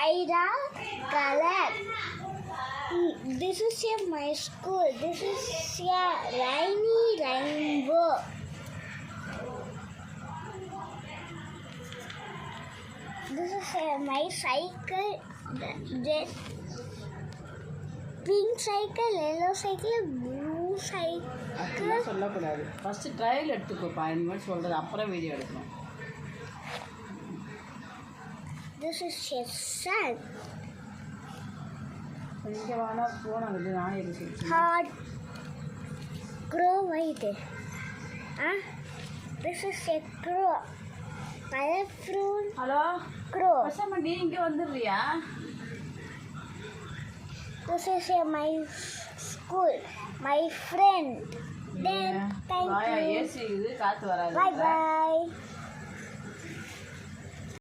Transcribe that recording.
Ida color. This is my school. This is a rainy rainbow. This is my cycle. This pink cycle, yellow cycle, blue cycle. அதெல்லாம் சொல்லக்கூடாது. First trial எடுத்துக்கோப்பா. இந்த மாதிரி சொல்கிறது அப்புறம் video எடுக்கணும். This is your sun. இங்கே வேணா போனாங்க நான் எது Hard grow white. This is a crow. Colorful. Hello Crow. பசங்க நீ இங்கே வந்துடுறியா? This is my school. My friend. Then thank you. AC இது காற்று வராது. Bye bye.